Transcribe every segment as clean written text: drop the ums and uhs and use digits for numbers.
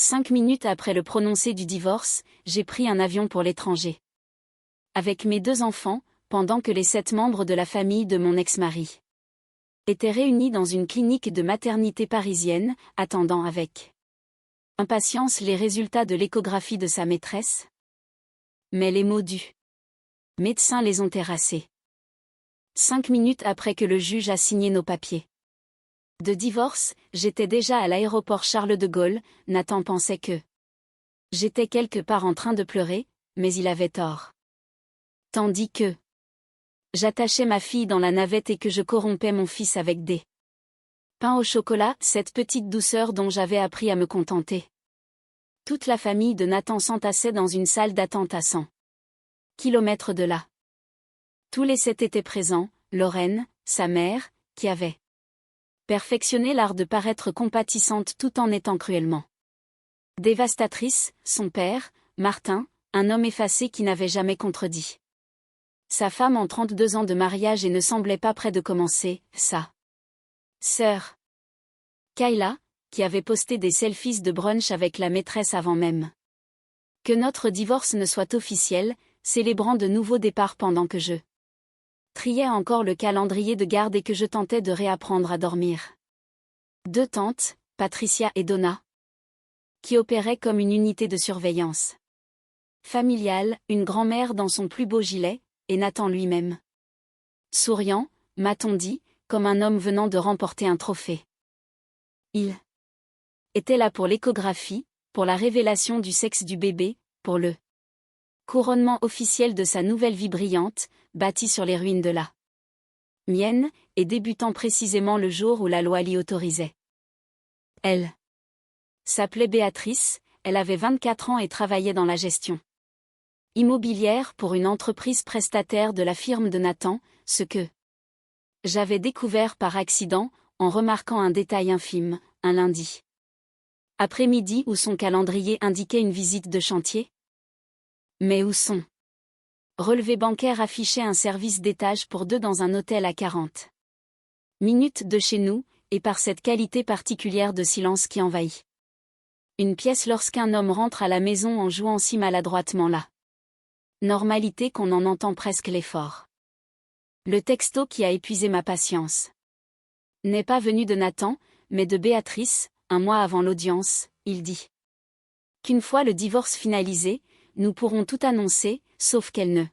5 minutes après le prononcé du divorce, j'ai pris un avion pour l'étranger. Avec mes 2 enfants, pendant que les 7 membres de la famille de mon ex-mari étaient réunis dans une clinique de maternité parisienne, attendant avec impatience les résultats de l'échographie de sa maîtresse. Mais les mots du médecin les ont terrassés. 5 minutes après que le juge a signé nos papiers de divorce, j'étais déjà à l'aéroport Charles de Gaulle. Nathan pensait que j'étais quelque part en train de pleurer, mais il avait tort. Tandis que j'attachais ma fille dans la navette et que je corrompais mon fils avec des pains au chocolat, cette petite douceur dont j'avais appris à me contenter. Toute la famille de Nathan s'entassait dans une salle d'attente à 100 kilomètres de là. Tous les 7 étaient présents, Lorraine, sa mère, qui avait perfectionné l'art de paraître compatissante tout en étant cruellement dévastatrice, son père, Martin, un homme effacé qui n'avait jamais contredit sa femme en 32 ans de mariage et ne semblait pas près de commencer, sa sœur Kayla, qui avait posté des selfies de brunch avec la maîtresse avant même que notre divorce ne soit officiel, célébrant de nouveaux départs pendant que je triais encore le calendrier de garde et que je tentais de réapprendre à dormir. 2 tantes, Patricia et Donna, qui opéraient comme une unité de surveillance familiale, une grand-mère dans son plus beau gilet, et Nathan lui-même. Souriant, m'a-t-on dit, comme un homme venant de remporter un trophée. Il était là pour l'échographie, pour la révélation du sexe du bébé, pour le couronnement officiel de sa nouvelle vie brillante, bâtie sur les ruines de la mienne, et débutant précisément le jour où la loi l'y autorisait. Elle s'appelait Béatrice, elle avait 24 ans et travaillait dans la gestion immobilière pour une entreprise prestataire de la firme de Nathan, ce que j'avais découvert par accident, en remarquant un détail infime, un lundi après-midi où son calendrier indiquait une visite de chantier. Mais où son relevé bancaire affichait un service d'étage pour 2 dans un hôtel à 40 minutes de chez nous, et par cette qualité particulière de silence qui envahit une pièce lorsqu'un homme rentre à la maison en jouant si maladroitement la normalité qu'on en entend presque l'effort. Le texto qui a épuisé ma patience n'est pas venu de Nathan, mais de Béatrice. 1 mois avant l'audience, il dit qu'une fois le divorce finalisé, nous pourrons tout annoncer, sauf qu'elle ne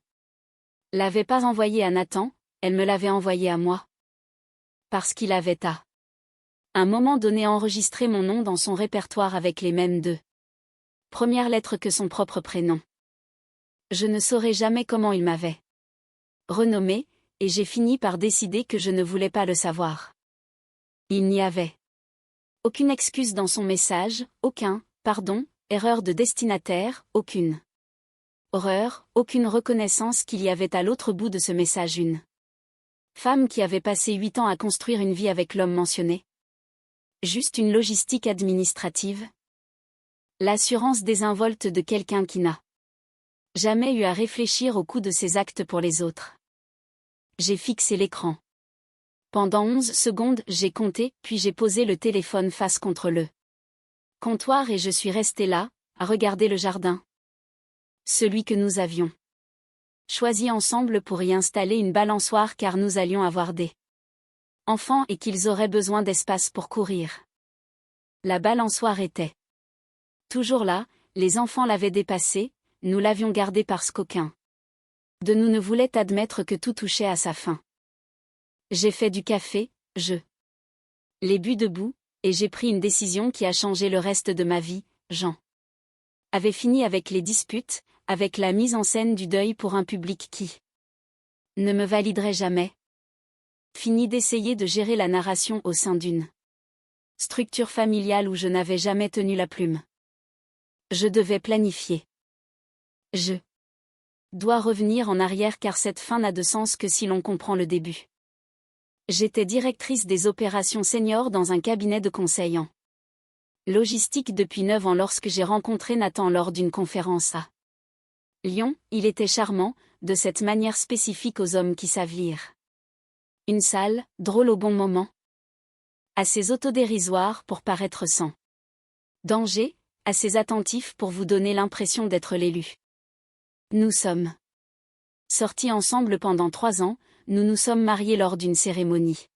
l'avait pas envoyé à Nathan, elle me l'avait envoyé à moi. Parce qu'il avait à un moment donné enregistré mon nom dans son répertoire avec les mêmes 2 premières lettres que son propre prénom. Je ne saurais jamais comment il m'avait renommé, et j'ai fini par décider que je ne voulais pas le savoir. Il n'y avait aucune excuse dans son message, aucun pardon, erreur de destinataire, aucune horreur, aucune reconnaissance qu'il y avait à l'autre bout de ce message une femme qui avait passé 8 ans à construire une vie avec l'homme mentionné. Juste une logistique administrative. L'assurance désinvolte de quelqu'un qui n'a jamais eu à réfléchir au coût de ses actes pour les autres. J'ai fixé l'écran. Pendant 11 secondes, j'ai compté, puis j'ai posé le téléphone face contre le comptoir et je suis resté là, à regarder le jardin. Celui que nous avions choisi ensemble pour y installer une balançoire car nous allions avoir des enfants et qu'ils auraient besoin d'espace pour courir. La balançoire était toujours là, les enfants l'avaient dépassée, nous l'avions gardée parce qu'aucun de nous ne voulait admettre que tout touchait à sa fin. J'ai fait du café, je l'ai bu debout, et j'ai pris une décision qui a changé le reste de ma vie. Jean avait fini avec les disputes, avec la mise en scène du deuil pour un public qui ne me validerait jamais. Fini d'essayer de gérer la narration au sein d'une structure familiale où je n'avais jamais tenu la plume. Je devais planifier. Je dois revenir en arrière car cette fin n'a de sens que si l'on comprend le début. J'étais directrice des opérations seniors dans un cabinet de conseil en logistique depuis 9 ans lorsque j'ai rencontré Nathan lors d'une conférence à Lyon. Il était charmant, de cette manière spécifique aux hommes qui savent lire une salle, drôle au bon moment. Assez autodérisoire pour paraître sans danger, assez attentif pour vous donner l'impression d'être l'élu. Nous sommes sortis ensemble pendant 3 ans, nous nous sommes mariés lors d'une cérémonie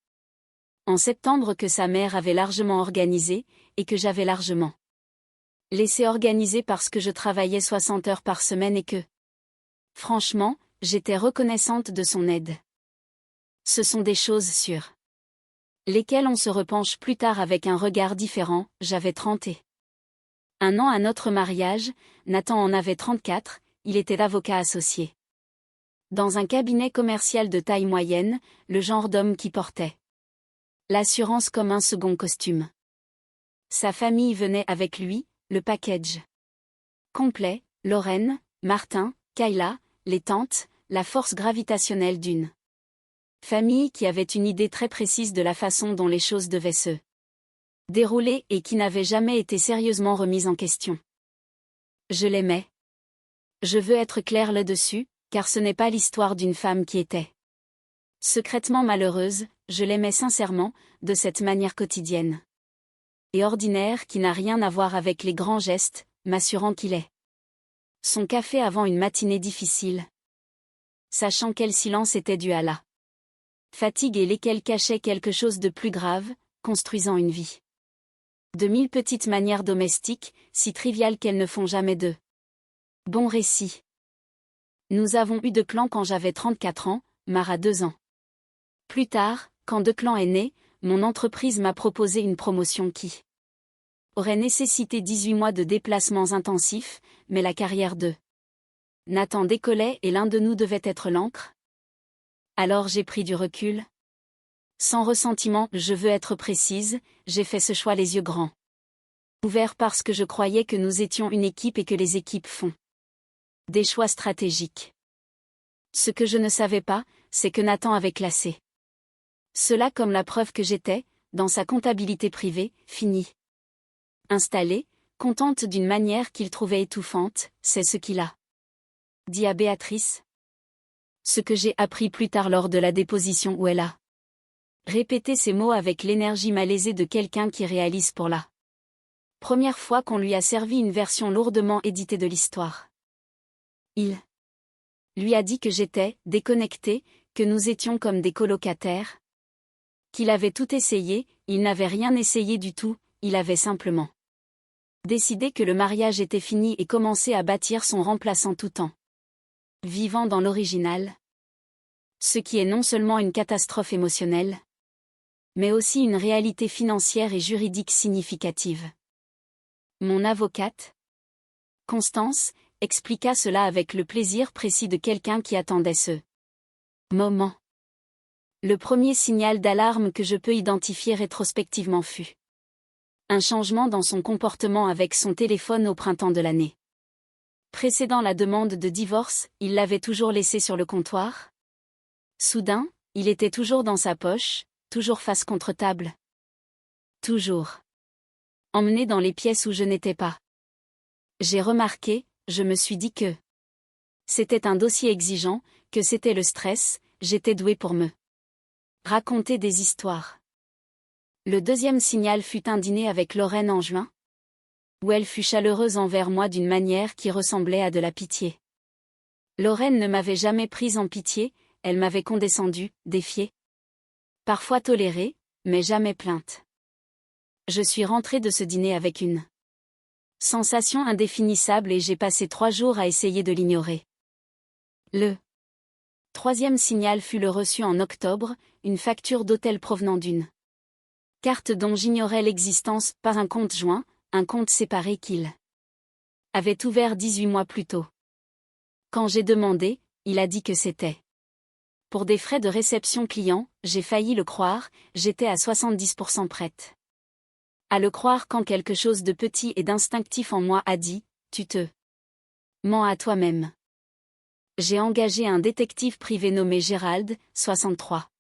en septembre que sa mère avait largement organisée, et que j'avais largement laissé organiser parce que je travaillais 60 heures par semaine et que, franchement, j'étais reconnaissante de son aide. Ce sont des choses sur lesquelles on se repenche plus tard avec un regard différent. J'avais 31 ans à notre mariage, Nathan en avait 34, il était avocat associé dans un cabinet commercial de taille moyenne, le genre d'homme qui portait l'assurance comme un second costume. Sa famille venait avec lui, le package complet, Lorraine, Martin, Kayla, les tantes, la force gravitationnelle d'une famille qui avait une idée très précise de la façon dont les choses devaient se dérouler et qui n'avait jamais été sérieusement remise en question. Je l'aimais. Je veux être clair là-dessus, car ce n'est pas l'histoire d'une femme qui était secrètement malheureuse, je l'aimais sincèrement, de cette manière quotidienne et ordinaire qui n'a rien à voir avec les grands gestes, m'assurant qu'il est son café avant une matinée difficile, sachant quel silence était dû à la fatigue et lesquels cachaient quelque chose de plus grave, construisant une vie de 1000 petites manières domestiques, si triviales qu'elles ne font jamais de bons récits. Nous avons eu Declan quand j'avais 34 ans, Mara 2 ans. Plus tard, quand Declan est né, mon entreprise m'a proposé une promotion qui aurait nécessité 18 mois de déplacements intensifs, mais la carrière de Nathan décollait et l'un de nous devait être l'encre. Alors j'ai pris du recul. Sans ressentiment, je veux être précise, j'ai fait ce choix les yeux grands ouverts parce que je croyais que nous étions une équipe et que les équipes font des choix stratégiques. Ce que je ne savais pas, c'est que Nathan avait classé cela comme la preuve que j'étais, dans sa comptabilité privée, finie. Installée, contente d'une manière qu'il trouvait étouffante, c'est ce qu'il a dit à Béatrice. Ce que j'ai appris plus tard lors de la déposition où elle a répété ces mots avec l'énergie malaisée de quelqu'un qui réalise pour la première fois qu'on lui a servi une version lourdement éditée de l'histoire. Il lui a dit que j'étais déconnectée, que nous étions comme des colocataires, qu'il avait tout essayé, il n'avait rien essayé du tout, il avait simplement décidé que le mariage était fini et commencé à bâtir son remplaçant tout en vivant dans l'original. Ce qui est non seulement une catastrophe émotionnelle, mais aussi une réalité financière et juridique significative. Mon avocate, Constance, expliqua cela avec le plaisir précis de quelqu'un qui attendait ce moment. Le premier signal d'alarme que je peux identifier rétrospectivement fut un changement dans son comportement avec son téléphone au printemps de l'année précédant la demande de divorce. Il l'avait toujours laissé sur le comptoir. Soudain, il était toujours dans sa poche, toujours face contre table. Toujours emmené dans les pièces où je n'étais pas. J'ai remarqué, je me suis dit que c'était un dossier exigeant, que c'était le stress, j'étais douée pour me raconter des histoires. Le deuxième signal fut un dîner avec Lorraine en juin, où elle fut chaleureuse envers moi d'une manière qui ressemblait à de la pitié. Lorraine ne m'avait jamais prise en pitié, elle m'avait condescendue, défiée. Parfois tolérée, mais jamais plainte. Je suis rentrée de ce dîner avec une sensation indéfinissable et j'ai passé 3 jours à essayer de l'ignorer. Le troisième signal fut le reçu en octobre, une facture d'hôtel provenant d'une carte dont j'ignorais l'existence, pas un compte joint, un compte séparé qu'il avait ouvert 18 mois plus tôt. Quand j'ai demandé, il a dit que c'était pour des frais de réception client. J'ai failli le croire, j'étais à 70% prête à le croire quand quelque chose de petit et d'instinctif en moi a dit « Tu te mens à toi-même ». J'ai engagé un détective privé nommé Gérald, 63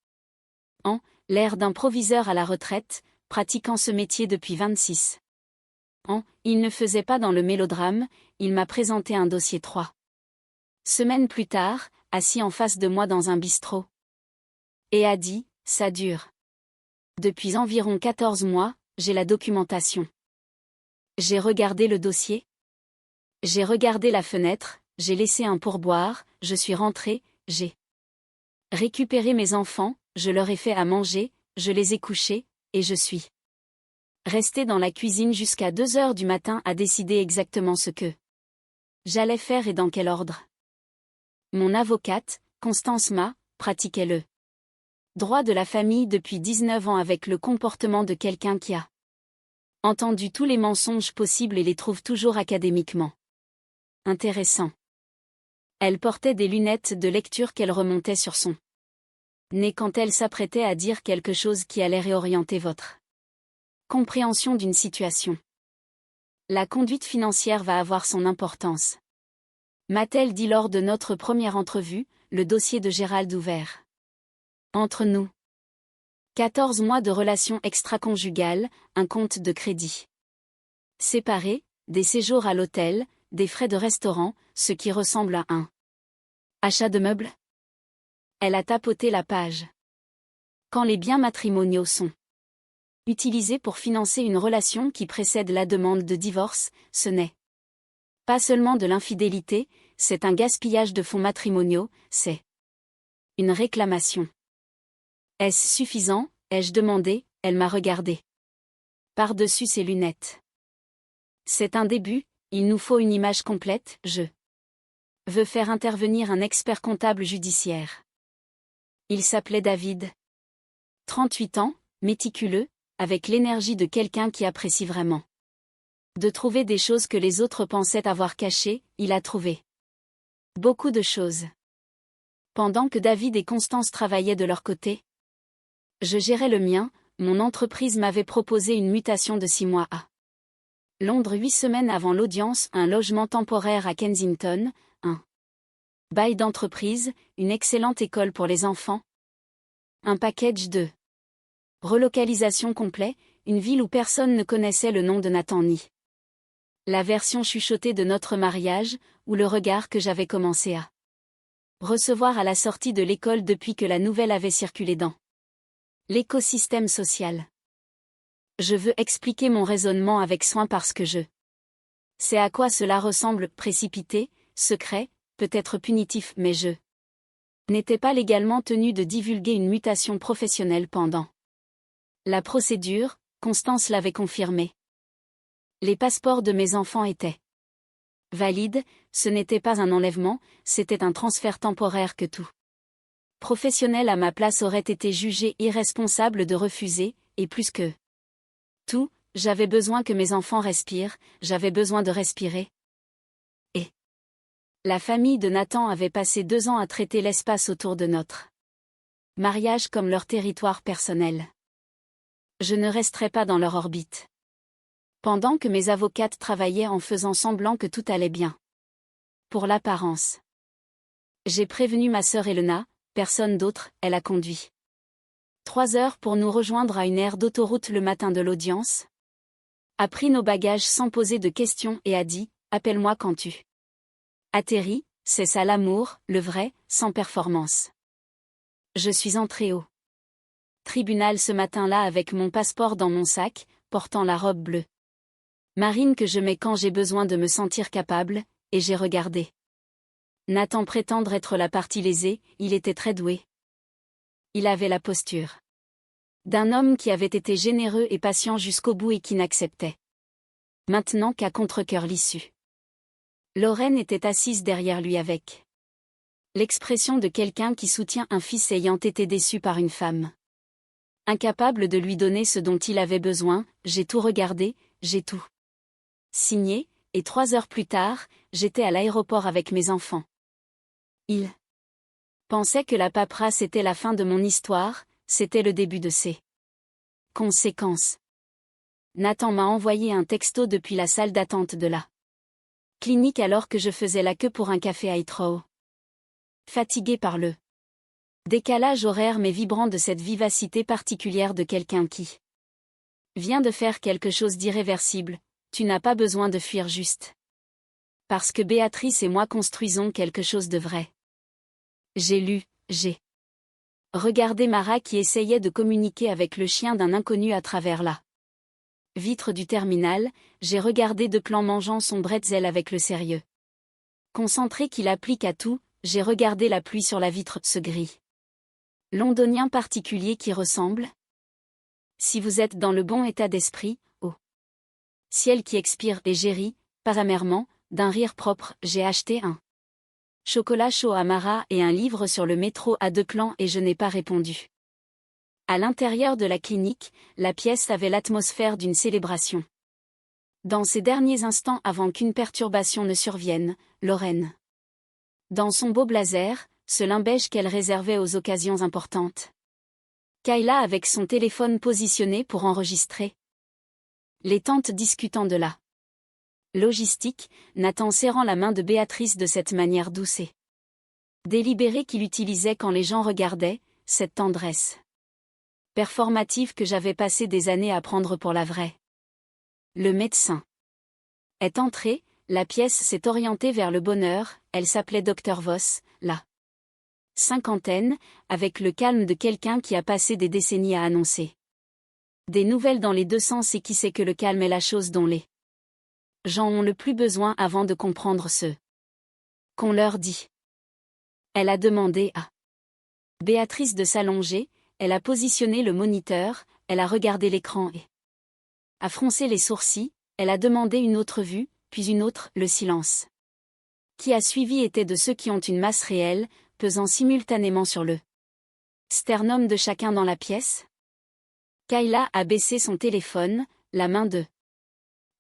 ans, l'air d'un proviseur à la retraite, pratiquant ce métier depuis 26 ans. Il ne faisait pas dans le mélodrame, il m'a présenté un dossier 3 semaines plus tard, assis en face de moi dans un bistrot. Et a dit « Ça dure. Depuis environ 14 mois, j'ai la documentation. J'ai regardé le dossier. J'ai regardé la fenêtre, j'ai laissé un pourboire, je suis rentrée, j'ai récupéré mes enfants, je leur ai fait à manger, je les ai couchés, et je suis restée dans la cuisine jusqu'à 2 heures du matin à décider exactement ce que j'allais faire et dans quel ordre. Mon avocate, Constance Ma, pratiquait le droit de la famille depuis 19 ans avec le comportement de quelqu'un qui a entendu tous les mensonges possibles et les trouve toujours académiquement intéressants. Elle portait des lunettes de lecture qu'elle remontait sur son nez quand elle s'apprêtait à dire quelque chose qui allait réorienter votre compréhension d'une situation. La conduite financière va avoir son importance, m'a-t-elle dit lors de notre première entrevue, le dossier de Gérald ouvert. Entre nous. 14 mois de relations extra-conjugales, un compte de crédit séparé, des séjours à l'hôtel, des frais de restaurant, ce qui ressemble à un achat de meubles. Elle a tapoté la page. Quand les biens matrimoniaux sont utilisés pour financer une relation qui précède la demande de divorce, ce n'est pas seulement de l'infidélité, c'est un gaspillage de fonds matrimoniaux, c'est une réclamation. Est-ce suffisant, ai-je demandé, elle m'a regardé par-dessus ses lunettes. C'est un début, il nous faut une image complète, je veux faire intervenir un expert comptable judiciaire. Il s'appelait David. 38 ans, méticuleux, avec l'énergie de quelqu'un qui apprécie vraiment de trouver des choses que les autres pensaient avoir cachées, il a trouvé beaucoup de choses. Pendant que David et Constance travaillaient de leur côté, je gérais le mien, mon entreprise m'avait proposé une mutation de 6 mois à Londres 8 semaines avant l'audience, un logement temporaire à Kensington, un bail d'entreprise, une excellente école pour les enfants, un package de relocalisation complet, une ville où personne ne connaissait le nom de Nathan ni la version chuchotée de notre mariage, ou le regard que j'avais commencé à recevoir à la sortie de l'école depuis que la nouvelle avait circulé dans l'écosystème social. Je veux expliquer mon raisonnement avec soin parce que je sais à quoi cela ressemble, précipité, secret, peut-être punitif, mais je n'étais pas légalement tenu de divulguer une mutation professionnelle pendant la procédure, Constance l'avait confirmé. Les passeports de mes enfants étaient valides, ce n'était pas un enlèvement, c'était un transfert temporaire que tout professionnel à ma place aurait été jugé irresponsable de refuser, et plus que tout, j'avais besoin que mes enfants respirent, j'avais besoin de respirer. Et la famille de Nathan avait passé 2 ans à traiter l'espace autour de notre mariage comme leur territoire personnel. Je ne resterai pas dans leur orbite. Pendant que mes avocates travaillaient en faisant semblant que tout allait bien. Pour l'apparence. J'ai prévenu ma sœur Elena, personne d'autre, elle a conduit 3 heures pour nous rejoindre à une aire d'autoroute le matin de l'audience. A pris nos bagages sans poser de questions et a dit, appelle-moi quand tu atterris, c'est ça l'amour, le vrai, sans performance. Je suis entrée au tribunal ce matin-là avec mon passeport dans mon sac, portant la robe bleue marine que je mets quand j'ai besoin de me sentir capable, et j'ai regardé Nathan prétendre être la partie lésée, il était très doué. Il avait la posture d'un homme qui avait été généreux et patient jusqu'au bout et qui n'acceptait maintenant qu'à contre-cœur l'issue. Lorraine était assise derrière lui avec l'expression de quelqu'un qui soutient un fils ayant été déçu par une femme. Incapable de lui donner ce dont il avait besoin, j'ai tout regardé, j'ai tout signé, et 3 heures plus tard, j'étais à l'aéroport avec mes enfants. Il pensait que la paperasse était la fin de mon histoire, c'était le début de ses conséquences. Nathan m'a envoyé un texto depuis la salle d'attente de la clinique alors que je faisais la queue pour un café à Heathrow. Fatigué par le décalage horaire mais vibrant de cette vivacité particulière de quelqu'un qui vient de faire quelque chose d'irréversible, tu n'as pas besoin de fuir juste. Parce que Béatrice et moi construisons quelque chose de vrai. J'ai regardé Mara qui essayait de communiquer avec le chien d'un inconnu à travers la Vitre du terminal, j'ai regardé Declan mangeant son bretzel avec le sérieux concentré qu'il applique à tout, j'ai regardé la pluie sur la vitre, ce gris londonien particulier qui ressemble. Si vous êtes dans le bon état d'esprit, oh ciel qui expire, et j'ai ri, pas amèrement, d'un rire propre, j'ai acheté un chocolat chaud à Mara et un livre sur le métro à Declan et je n'ai pas répondu. À l'intérieur de la clinique, la pièce avait l'atmosphère d'une célébration. Dans ces derniers instants avant qu'une perturbation ne survienne, Lorraine, dans son beau blazer, ce lin beige qu'elle réservait aux occasions importantes. Kayla avec son téléphone positionné pour enregistrer. Les tantes discutant de la logistique, Nathan serrant la main de Béatrice de cette manière douce et délibérée qu'il utilisait quand les gens regardaient, cette tendresse performative que j'avais passé des années à prendre pour la vraie. Le médecin est entré, la pièce s'est orientée vers le bonheur, elle s'appelait Dr Voss, la cinquantaine, avec le calme de quelqu'un qui a passé des décennies à annoncer des nouvelles dans les deux sens et qui sait que le calme est la chose dont les gens ont le plus besoin avant de comprendre ce qu'on leur dit. Elle a demandé à Béatrice de s'allonger, elle a positionné le moniteur, elle a regardé l'écran et a froncé les sourcils, elle a demandé une autre vue, puis une autre, le silence qui a suivi était de ceux qui ont une masse réelle, pesant simultanément sur le sternum de chacun dans la pièce. Kayla a baissé son téléphone, la main de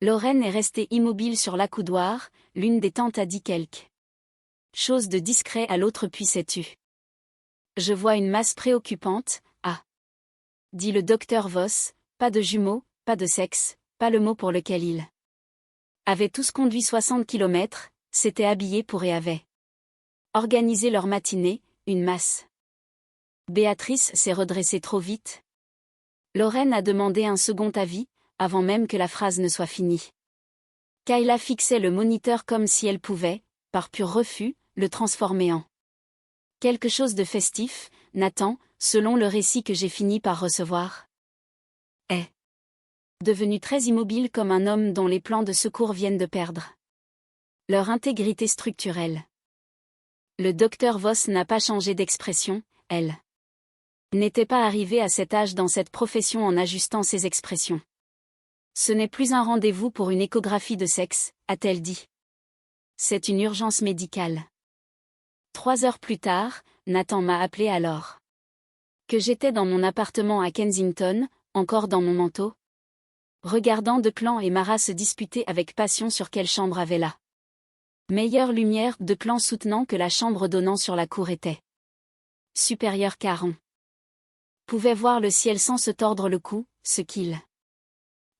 Lorraine est restée immobile sur l'accoudoir, l'une des tantes a dit quelque chose de discret à l'autre puis s'est tue. Je vois une masse préoccupante, dit le docteur Voss, pas de jumeaux, pas de sexe, pas le mot pour lequel ils avaient tous conduit 60 kilomètres, s'étaient habillés pour et avaient organisé leur matinée, une masse. Béatrice s'est redressée trop vite. Lorraine a demandé un second avis, avant même que la phrase ne soit finie. Kayla fixait le moniteur comme si elle pouvait, par pur refus, le transformer en quelque chose de festif. Nathan, selon le récit que j'ai fini par recevoir, est devenu très immobile comme un homme dont les plans de secours viennent de perdre leur intégrité structurelle. Le docteur Voss n'a pas changé d'expression, elle n'était pas arrivée à cet âge dans cette profession en ajustant ses expressions. Ce n'est plus un rendez-vous pour une échographie de sexe, a-t-elle dit. C'est une urgence médicale. 3 heures plus tard, Nathan m'a appelé alors que j'étais dans mon appartement à Kensington, encore dans mon manteau, regardant Declan et Mara se disputer avec passion sur quelle chambre avait la meilleure lumière, Declan soutenant que la chambre donnant sur la cour était supérieure car on pouvait voir le ciel sans se tordre le cou, ce qu'il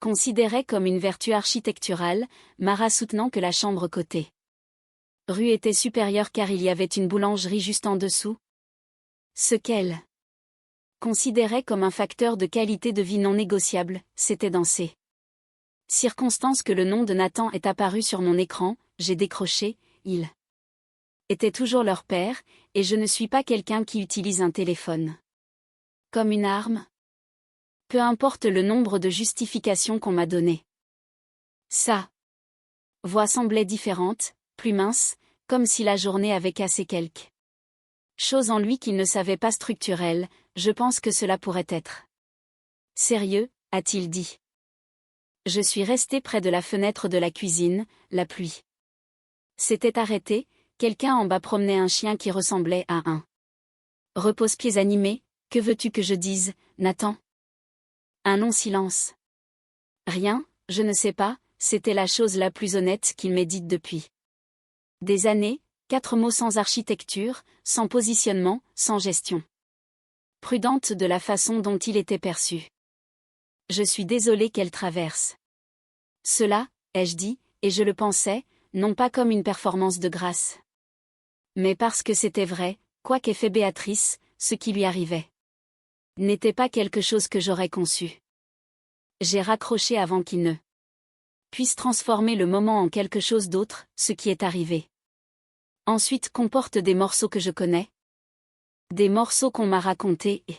considérait comme une vertu architecturale, Mara soutenant que la chambre côté rue était supérieure car il y avait une boulangerie juste en dessous. Ce qu'elle considérait comme un facteur de qualité de vie non négociable, c'était dans ces circonstances que le nom de Nathan est apparu sur mon écran, j'ai décroché, il était toujours leur père, et je ne suis pas quelqu'un qui utilise un téléphone comme une arme. Peu importe le nombre de justifications qu'on m'a données. Sa voix semblait différente, plus mince, comme si la journée avait cassé quelque chose en lui qu'il ne savait pas structurelle. Je pense que cela pourrait être sérieux, a-t-il dit. Je suis resté près de la fenêtre de la cuisine, la pluie s'était arrêtée, quelqu'un en bas promenait un chien qui ressemblait à un repose-pieds animé. Que veux-tu que je dise, Nathan? Un long silence. Rien, je ne sais pas, c'était la chose la plus honnête qu'il m'ait dite depuis des années, 4 mots sans architecture, sans positionnement, sans gestion prudente de la façon dont il était perçu. Je suis désolé qu'elle traverse cela, ai-je dit, et je le pensais, non pas comme une performance de grâce, mais parce que c'était vrai, quoi qu'ait fait Béatrice, ce qui lui arrivait n'était pas quelque chose que j'aurais conçu. J'ai raccroché avant qu'il ne puisse transformer le moment en quelque chose d'autre, ce qui est arrivé. Ensuite comporte des morceaux que je connais, des morceaux qu'on m'a racontés et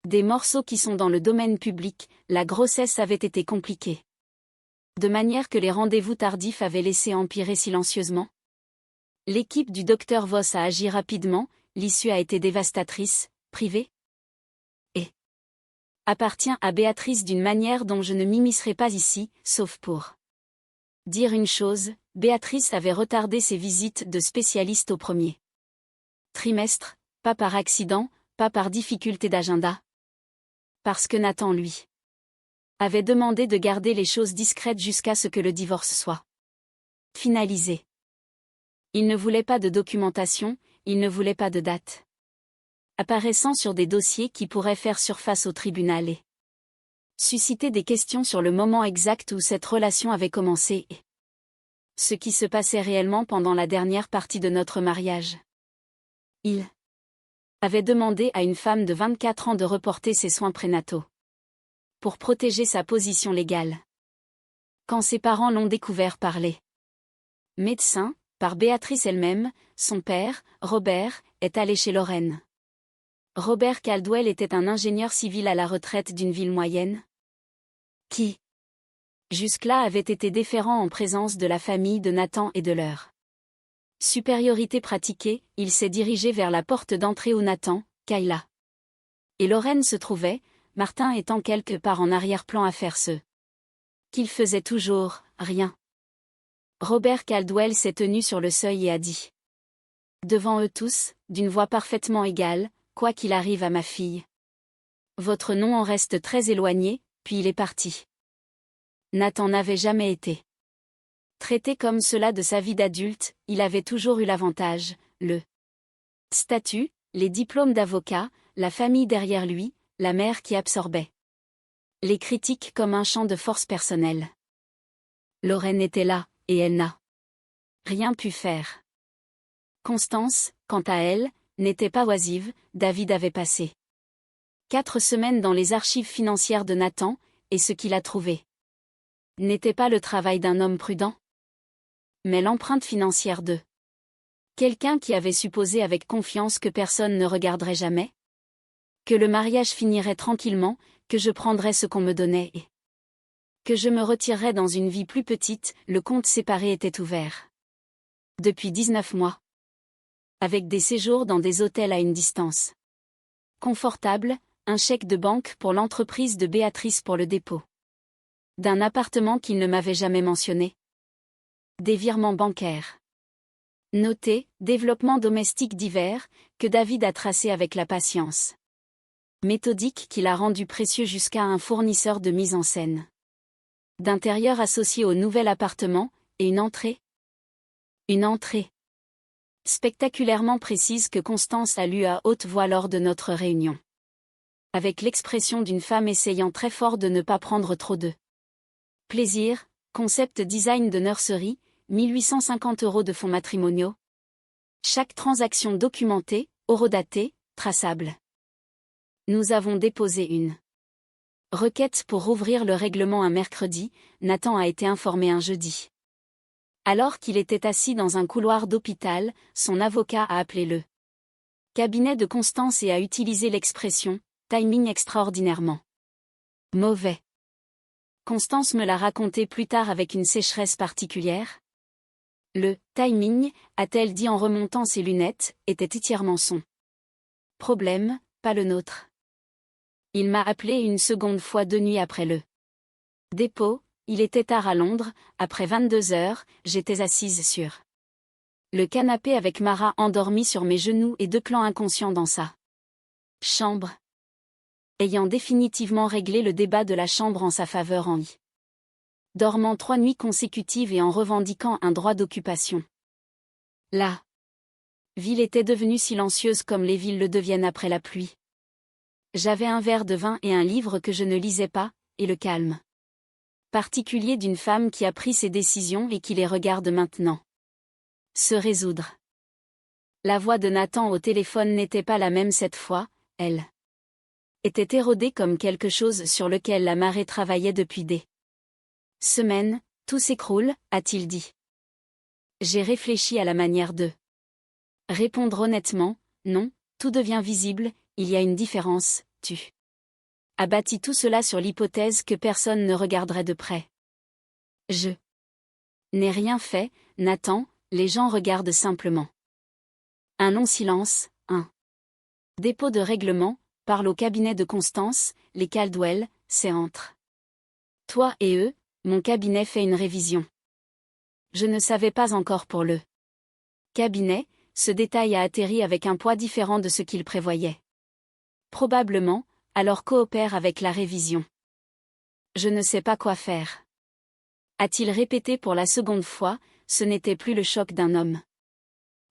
Des morceaux qui sont dans le domaine public, la grossesse avait été compliquée. De manière que les rendez-vous tardifs avaient laissé empirer silencieusement. L'équipe du docteur Voss a agi rapidement, l'issue a été dévastatrice, privée. Et appartient à Béatrice d'une manière dont je ne m'immiscerai pas ici, sauf pour dire une chose, Béatrice avait retardé ses visites de spécialistes au premier trimestre, pas par accident, pas par difficulté d'agenda. Parce que Nathan, lui, avait demandé de garder les choses discrètes jusqu'à ce que le divorce soit finalisé. Il ne voulait pas de documentation, il ne voulait pas de date apparaissant sur des dossiers qui pourraient faire surface au tribunal et susciter des questions sur le moment exact où cette relation avait commencé et ce qui se passait réellement pendant la dernière partie de notre mariage. Il avait demandé à une femme de 24 ans de reporter ses soins prénataux pour protéger sa position légale. Quand ses parents l'ont découvert par les médecins, par Béatrice elle-même, son père, Robert, est allé chez Lorraine. Robert Caldwell était un ingénieur civil à la retraite d'une ville moyenne, qui, jusque-là, avait été déférent en présence de la famille de Nathan et de leur supériorité pratiquée. Il s'est dirigé vers la porte d'entrée où Nathan, Kayla et Lorraine se trouvaient, Martin étant quelque part en arrière-plan à faire ce qu'il faisait toujours, rien. Robert Caldwell s'est tenu sur le seuil et a dit, devant eux tous, d'une voix parfaitement égale, quoi qu'il arrive à ma fille, votre nom en reste très éloigné, puis il est parti. Nathan n'avait jamais été traité comme cela de sa vie d'adulte, il avait toujours eu l'avantage, le statut, les diplômes d'avocat, la famille derrière lui, la mère qui absorbait les critiques comme un champ de force personnelle. Lorraine était là, et elle n'a rien pu faire. Constance, quant à elle, n'était pas oisive. David avait passé 4 semaines dans les archives financières de Nathan, et ce qu'il a trouvé n'était pas le travail d'un homme prudent, mais l'empreinte financière de quelqu'un qui avait supposé avec confiance que personne ne regarderait jamais, que le mariage finirait tranquillement, que je prendrais ce qu'on me donnait et que je me retirerais dans une vie plus petite. Le compte séparé était ouvert depuis 19 mois. Avec des séjours dans des hôtels à une distance confortable, un chèque de banque pour l'entreprise de Béatrice pour le dépôt d'un appartement qu'il ne m'avait jamais mentionné. Des virements bancaires. Noté, développement domestique divers, que David a tracé avec la patience méthodique qui l'a rendu précieux jusqu'à un fournisseur de mise en scène d'intérieur associé au nouvel appartement, et une entrée spectaculairement précise que Constance a lue à haute voix lors de notre réunion. Avec l'expression d'une femme essayant très fort de ne pas prendre trop de plaisir, concept design de nursery, 1850 € de fonds matrimoniaux. Chaque transaction documentée, horodatée, traçable. Nous avons déposé une requête pour rouvrir le règlement un mercredi, Nathan a été informé un jeudi. Alors qu'il était assis dans un couloir d'hôpital, son avocat a appelé le cabinet de Constance et a utilisé l'expression « timing extraordinairement mauvais ». Constance me l'a raconté plus tard avec une sécheresse particulière. Le « timing », a-t-elle dit en remontant ses lunettes, était entièrement son problème, pas le nôtre. Il m'a appelé une seconde fois 2 nuits après le dépôt. Il était tard à Londres, après 22 heures, j'étais assise sur le canapé avec Mara endormie sur mes genoux et 2 clans inconscients dans sa chambre. Ayant définitivement réglé le débat de la chambre en sa faveur en y dormant 3 nuits consécutives et en revendiquant un droit d'occupation. La ville était devenue silencieuse comme les villes le deviennent après la pluie. J'avais un verre de vin et un livre que je ne lisais pas, et le calme particulier d'une femme qui a pris ses décisions et qui les regarde maintenant se résoudre. La voix de Nathan au téléphone n'était pas la même cette fois, elle était érodée comme quelque chose sur lequel la marée travaillait depuis des semaines. Tout s'écroule, a-t-il dit. J'ai réfléchi à la manière de répondre honnêtement, non, tout devient visible, il y a une différence, tu a bâti tout cela sur l'hypothèse que personne ne regarderait de près. Je n'ai rien fait, Nathan, les gens regardent simplement. Un long silence, un dépôt de règlement, parle au cabinet de Constance, les Caldwell, c'est entre toi et eux, mon cabinet fait une révision. Je ne savais pas encore pour le cabinet, ce détail a atterri avec un poids différent de ce qu'il prévoyait. Probablement, alors coopère avec la révision. Je ne sais pas quoi faire. A-t-il répété pour la seconde fois, ce n'était plus le choc d'un homme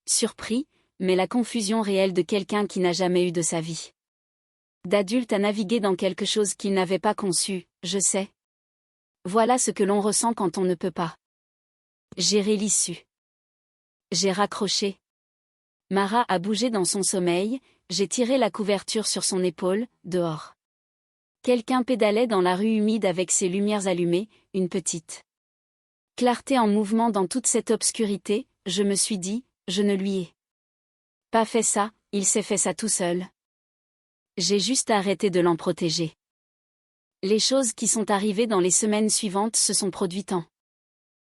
surpris, mais la confusion réelle de quelqu'un qui n'a jamais eu de sa vie d'adulte à naviguer dans quelque chose qu'il n'avait pas conçu, je sais. Voilà ce que l'on ressent quand on ne peut pas gérer l'issue. J'ai raccroché. Mara a bougé dans son sommeil, j'ai tiré la couverture sur son épaule, dehors. Quelqu'un pédalait dans la rue humide avec ses lumières allumées, une petite clarté en mouvement dans toute cette obscurité, je me suis dit, je ne lui ai pas fait ça, il s'est fait ça tout seul. J'ai juste arrêté de l'en protéger. Les choses qui sont arrivées dans les semaines suivantes se sont produites en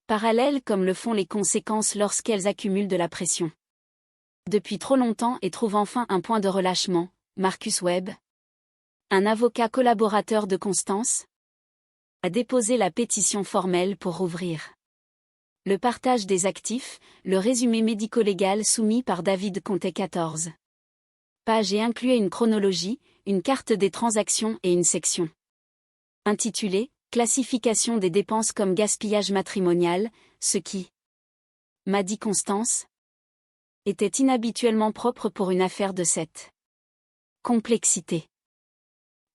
parallèle comme le font les conséquences lorsqu'elles accumulent de la pression. Depuis trop longtemps et trouve enfin un point de relâchement, Marcus Webb, un avocat collaborateur de Constance, a déposé la pétition formelle pour rouvrir le partage des actifs, le résumé médico-légal soumis par David comptait 14 pages et incluait une chronologie, une carte des transactions et une section intitulée « Classification des dépenses comme gaspillage matrimonial », ce qui, m'a dit Constance, était inhabituellement propre pour une affaire de cette complexité.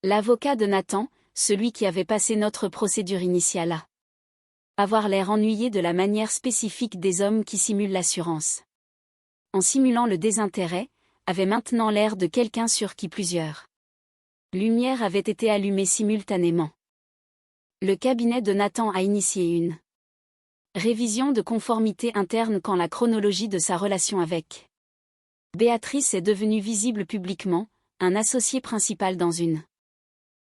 L'avocat de Nathan, celui qui avait passé notre procédure initiale a avoir l'air ennuyé de la manière spécifique des hommes qui simulent l'assurance. En simulant le désintérêt, avait maintenant l'air de quelqu'un sur qui plusieurs lumières avaient été allumées simultanément. Le cabinet de Nathan a initié une révision de conformité interne quand la chronologie de sa relation avec Béatrice est devenue visible publiquement, un associé principal dans une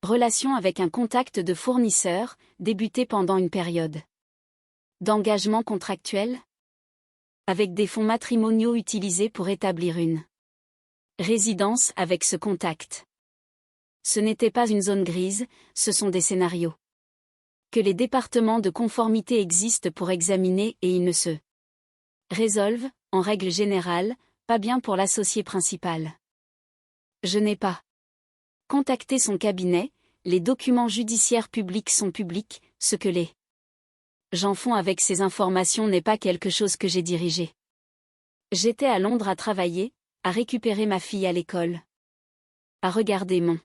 relation avec un contact de fournisseur, débuté pendant une période d'engagement contractuel, avec des fonds matrimoniaux utilisés pour établir une résidence avec ce contact. Ce n'était pas une zone grise, ce sont des scénarios que les départements de conformité existent pour examiner et ils ne se résolvent, en règle générale, pas bien pour l'associé principal. Je n'ai pas contacté son cabinet, les documents judiciaires publics sont publics, ce que les gens font avec ces informations n'est pas quelque chose que j'ai dirigé. J'étais à Londres à travailler, à récupérer ma fille à l'école, à regarder mon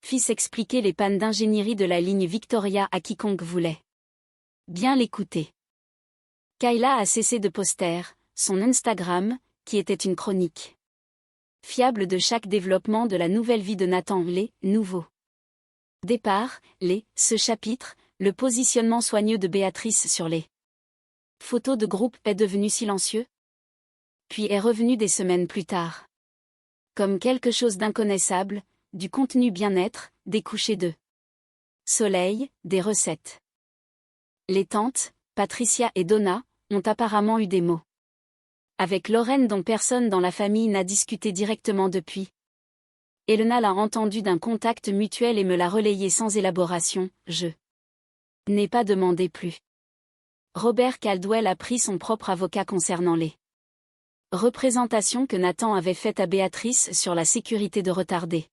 fils expliquer les pannes d'ingénierie de la ligne Victoria à quiconque voulait bien l'écouter. Kayla a cessé de poster, son Instagram, qui était une chronique fiable de chaque développement de la nouvelle vie de Nathan, les nouveaux départs, ce chapitre, le positionnement soigneux de Béatrice sur les photos de groupe est devenu silencieux, puis est revenu des semaines plus tard. Comme quelque chose d'inconnaissable, du contenu bien-être, des couchers de soleil, des recettes. Les tantes, Patricia et Donna, ont apparemment eu des mots avec Lorraine dont personne dans la famille n'a discuté directement depuis. Elena l'a entendu d'un contact mutuel et me l'a relayé sans élaboration, je n'ai pas demandé plus. Robert Caldwell a pris son propre avocat concernant les représentations que Nathan avait faites à Béatrice sur la sécurité de retarder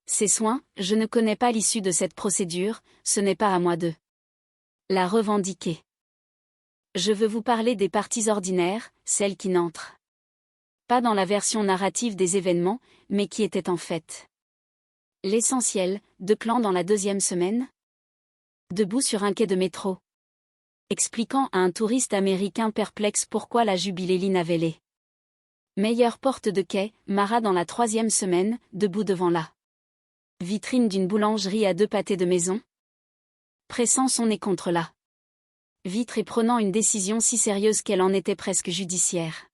ses soins. Je ne connais pas l'issue de cette procédure, ce n'est pas à moi de la revendiquer. Je veux vous parler des parties ordinaires, celles qui n'entrent pas dans la version narrative des événements, mais qui étaient en fait l'essentiel, de Clan dans la deuxième semaine. Debout sur un quai de métro, expliquant à un touriste américain perplexe pourquoi la Jubilee avait les meilleures portes de quai, Mara dans la troisième semaine, debout devant la vitrine d'une boulangerie à 2 pâtés de maison, pressant son nez contre la vitre et prenant une décision si sérieuse qu'elle en était presque judiciaire.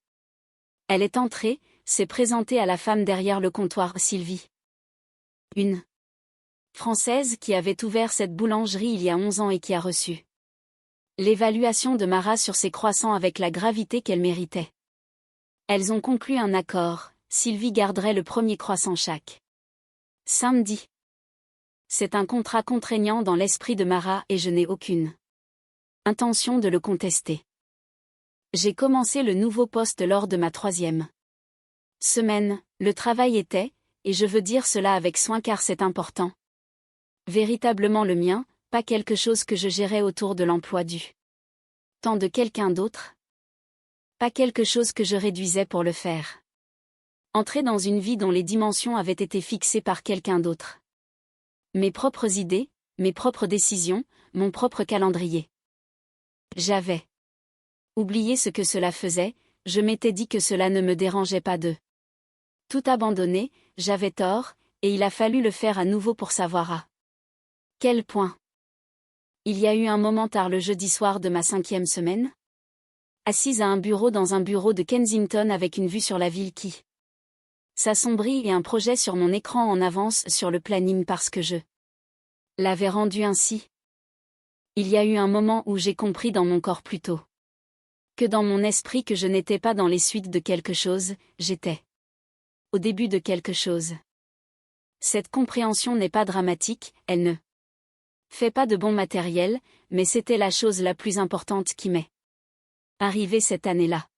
Elle est entrée, s'est présentée à la femme derrière le comptoir, Sylvie. Une française qui avait ouvert cette boulangerie il y a 11 ans et qui a reçu l'évaluation de Mara sur ses croissants avec la gravité qu'elle méritait. Elles ont conclu un accord, Sylvie garderait le premier croissant chaque samedi. C'est un contrat contraignant dans l'esprit de Mara et je n'ai aucune intention de le contester. J'ai commencé le nouveau poste lors de ma 3e semaine, le travail était, et je veux dire cela avec soin car c'est important, véritablement le mien, pas quelque chose que je gérais autour de l'emploi du temps de quelqu'un d'autre. Pas quelque chose que je réduisais pour le faire. Entrer dans une vie dont les dimensions avaient été fixées par quelqu'un d'autre. Mes propres idées, mes propres décisions, mon propre calendrier. J'avais oublié ce que cela faisait, je m'étais dit que cela ne me dérangeait pas de tout abandonner, j'avais tort, et il a fallu le faire à nouveau pour savoir à quel point. Il y a eu un moment tard le jeudi soir de ma 5e semaine. Assise à un bureau dans un bureau de Kensington avec une vue sur la ville qui s'assombrit et un projet sur mon écran en avance sur le planning parce que je l'avais rendu ainsi. Il y a eu un moment où j'ai compris dans mon corps plutôt que dans mon esprit que je n'étais pas dans les suites de quelque chose, j'étais au début de quelque chose. Cette compréhension n'est pas dramatique, elle ne fait pas de bon matériel, mais c'était la chose la plus importante qui m'est arrivée cette année-là.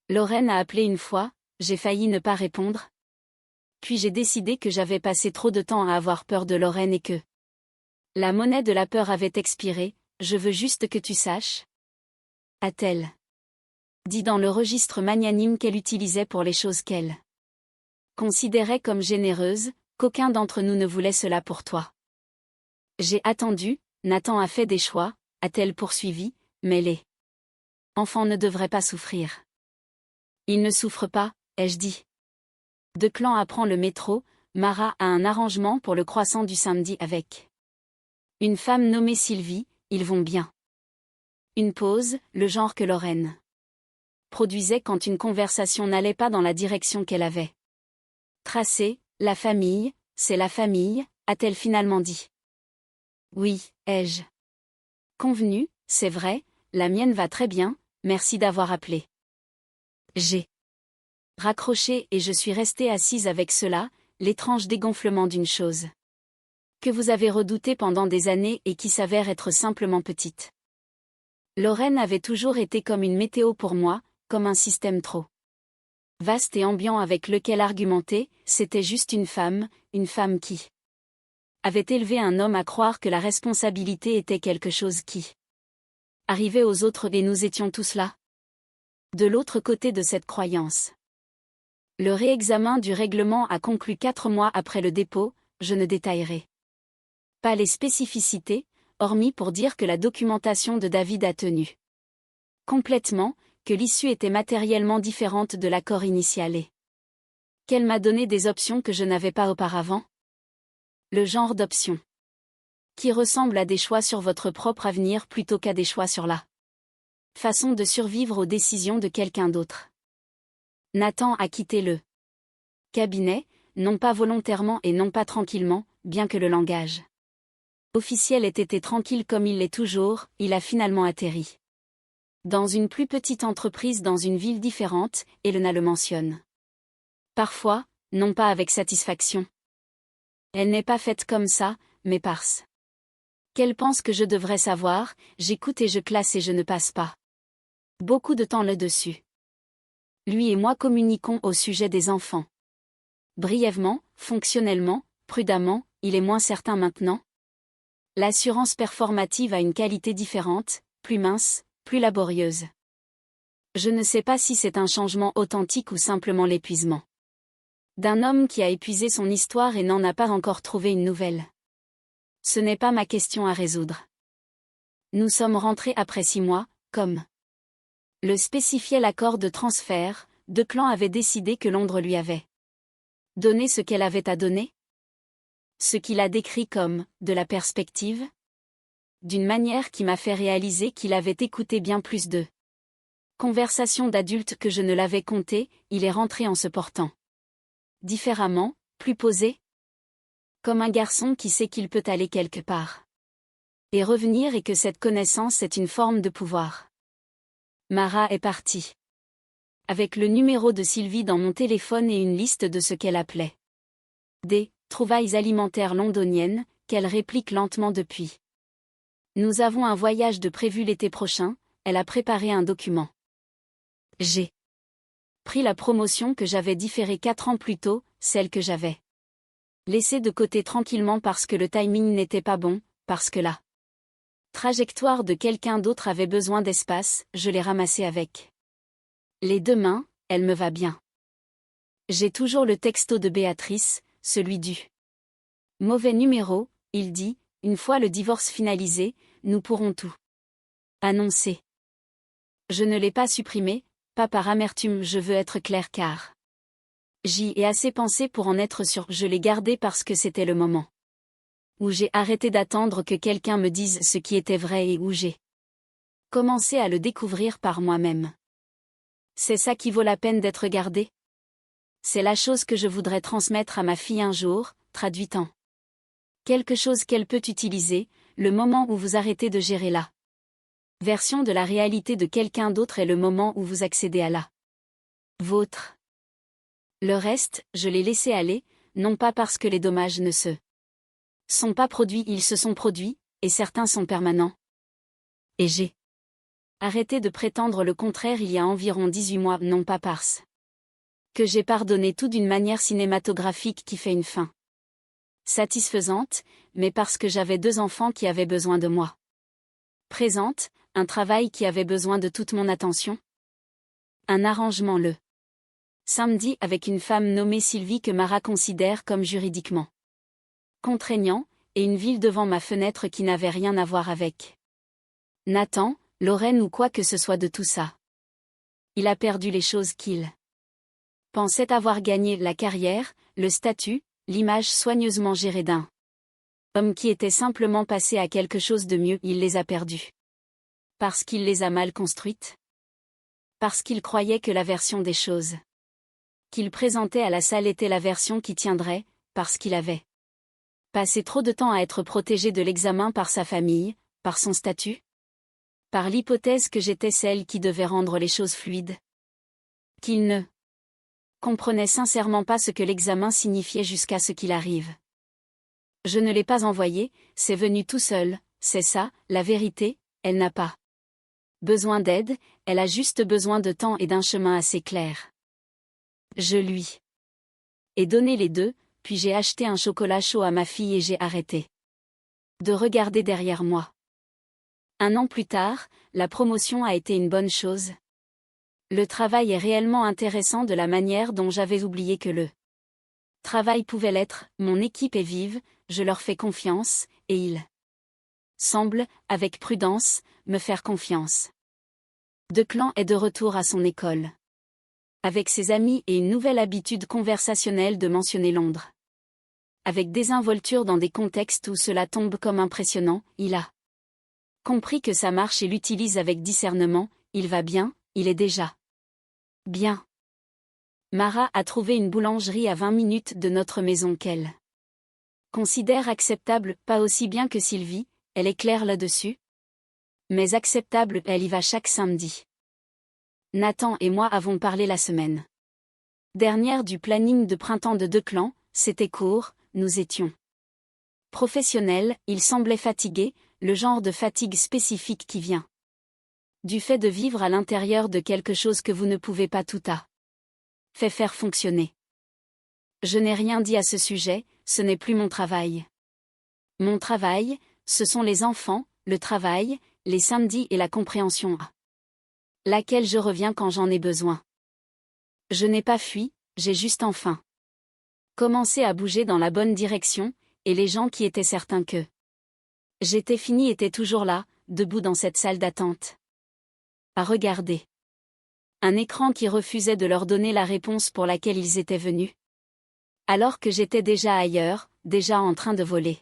Lorraine a appelé une fois, j'ai failli ne pas répondre. Puis j'ai décidé que j'avais passé trop de temps à avoir peur de Lorraine et que la monnaie de la peur avait expiré, je veux juste que tu saches. A-t-elle dit dans le registre magnanime qu'elle utilisait pour les choses qu'elle considérait comme généreuses, qu'aucun d'entre nous ne voulait cela pour toi. J'ai attendu, Nathan a fait des choix, a-t-elle poursuivi, mais les enfants ne devraient pas souffrir. Ils ne souffrent pas, ai-je dit. Declan apprend le métro, Mara a un arrangement pour le croissant du samedi avec une femme nommée Sylvie, ils vont bien. Une pause, le genre que Lorraine produisait quand une conversation n'allait pas dans la direction qu'elle avait tracée, la famille, c'est la famille, a-t-elle finalement dit. Oui, ai-je convenu, c'est vrai, la mienne va très bien, merci d'avoir appelé. J'ai raccroché et je suis restée assise avec cela, l'étrange dégonflement d'une chose que vous avez redoutée pendant des années et qui s'avère être simplement petite. Lorraine avait toujours été comme une météo pour moi, comme un système trop vaste et ambiant avec lequel argumenter, c'était juste une femme qui avait élevé un homme à croire que la responsabilité était quelque chose qui arrivait aux autres et nous étions tous là. De l'autre côté de cette croyance. Le réexamen du règlement a conclu 4 mois après le dépôt, je ne détaillerai pas les spécificités, hormis pour dire que la documentation de David a tenu complètement, que l'issue était matériellement différente de l'accord initial et qu'elle m'a donné des options que je n'avais pas auparavant. Le genre d'options qui ressemble à des choix sur votre propre avenir plutôt qu'à des choix sur la façon de survivre aux décisions de quelqu'un d'autre. Nathan a quitté le cabinet, non pas volontairement et non pas tranquillement, bien que le langage officiel ait été tranquille comme il l'est toujours, il a finalement atterri dans une plus petite entreprise dans une ville différente, et Lena le mentionne. Parfois, non pas avec satisfaction. Elle n'est pas faite comme ça, mais parce qu'elle pense que je devrais savoir, j'écoute et je classe et je ne passe pas beaucoup de temps là-dessus. Lui et moi communiquons au sujet des enfants. Brièvement, fonctionnellement, prudemment, il est moins certain maintenant. L'assurance performative a une qualité différente, plus mince, plus laborieuse. Je ne sais pas si c'est un changement authentique ou simplement l'épuisement d'un homme qui a épuisé son histoire et n'en a pas encore trouvé une nouvelle. Ce n'est pas ma question à résoudre. Nous sommes rentrés après 6 mois, comme le spécifiait l'accord de transfert, Declan avait décidé que Londres lui avait donné ce qu'elle avait à donner. Ce qu'il a décrit comme « de la perspective », d'une manière qui m'a fait réaliser qu'il avait écouté bien plus de conversations d'adultes que je ne l'avais compté, il est rentré en se portant différemment, plus posé. Comme un garçon qui sait qu'il peut aller quelque part. Et revenir et que cette connaissance est une forme de pouvoir. Mara est partie. Avec le numéro de Sylvie dans mon téléphone et une liste de ce qu'elle appelait des trouvailles alimentaires londoniennes, qu'elle réplique lentement depuis. Nous avons un voyage de prévu l'été prochain, elle a préparé un document. J'ai pris la promotion que j'avais différée 4 ans plus tôt, celle que j'avais laissée de côté tranquillement parce que le timing n'était pas bon, parce que la trajectoire de quelqu'un d'autre avait besoin d'espace, je l'ai ramassée avec les 2 mains, elle me va bien. J'ai toujours le texto de Béatrice, celui du mauvais numéro, il dit, une fois le divorce finalisé, nous pourrons tout annoncer. Je ne l'ai pas supprimé, pas par amertume, je veux être clair car j'y ai assez pensé pour en être sûr, je l'ai gardé parce que c'était le moment où j'ai arrêté d'attendre que quelqu'un me dise ce qui était vrai et où j'ai commencé à le découvrir par moi-même. C'est ça qui vaut la peine d'être gardé. C'est la chose que je voudrais transmettre à ma fille un jour, traduite en quelque chose qu'elle peut utiliser, le moment où vous arrêtez de gérer la version de la réalité de quelqu'un d'autre est le moment où vous accédez à la vôtre. Le reste, je l'ai laissé aller, non pas parce que les dommages ne se sont pas produits, ils se sont produits, et certains sont permanents. Et j'ai arrêté de prétendre le contraire il y a environ 18 mois, non pas parce que j'ai pardonné tout d'une manière cinématographique qui fait une fin satisfaisante, mais parce que j'avais 2 enfants qui avaient besoin de moi présente, un travail qui avait besoin de toute mon attention. Un arrangement le samedi avec une femme nommée Sylvie que Mara considère comme juridiquement contraignant, et une ville devant ma fenêtre qui n'avait rien à voir avec Nathan, Lorraine ou quoi que ce soit de tout ça. Il a perdu les choses qu'il pensait avoir gagné, la carrière, le statut, l'image soigneusement gérée d'un homme qui était simplement passé à quelque chose de mieux, il les a perdus. Parce qu'il les a mal construites. Parce qu'il croyait que la version des choses qu'il présentait à la salle était la version qui tiendrait, parce qu'il avait passé trop de temps à être protégé de l'examen par sa famille, par son statut. Par l'hypothèse que j'étais celle qui devait rendre les choses fluides. Qu'il ne comprenait sincèrement pas ce que l'examen signifiait jusqu'à ce qu'il arrive. Je ne l'ai pas envoyé, c'est venu tout seul, c'est ça, la vérité, elle n'a pas besoin d'aide, elle a juste besoin de temps et d'un chemin assez clair. Je lui ai donné les 2, puis j'ai acheté un chocolat chaud à ma fille et j'ai arrêté de regarder derrière moi. 1 an plus tard, la promotion a été une bonne chose. Le travail est réellement intéressant de la manière dont j'avais oublié que le travail pouvait l'être, mon équipe est vive, je leur fais confiance, et ils semblent, avec prudence, me faire confiance. Declan est de retour à son école. Avec ses amis et une nouvelle habitude conversationnelle de mentionner Londres. Avec désinvolture dans des contextes où cela tombe comme impressionnant, il a compris que ça marche et l'utilise avec discernement, il va bien, il est déjà bien. Mara a trouvé une boulangerie à 20 minutes de notre maison qu'elle considère acceptable, pas aussi bien que Sylvie, elle est claire là-dessus. Mais acceptable, elle y va chaque samedi. Nathan et moi avons parlé la semaine dernière du planning de printemps de Declan, c'était court, nous étions professionnels, il semblait fatigué, le genre de fatigue spécifique qui vient du fait de vivre à l'intérieur de quelque chose que vous ne pouvez pas tout à fait faire fonctionner. Je n'ai rien dit à ce sujet, ce n'est plus mon travail. Mon travail, ce sont les enfants, le travail, les samedis et la compréhension à laquelle je reviens quand j'en ai besoin. Je n'ai pas fui, j'ai juste enfin commencé à bouger dans la bonne direction, et les gens qui étaient certains que j'étais fini étaient toujours là, debout dans cette salle d'attente. À regarder un écran qui refusait de leur donner la réponse pour laquelle ils étaient venus. Alors que j'étais déjà ailleurs, déjà en train de voler.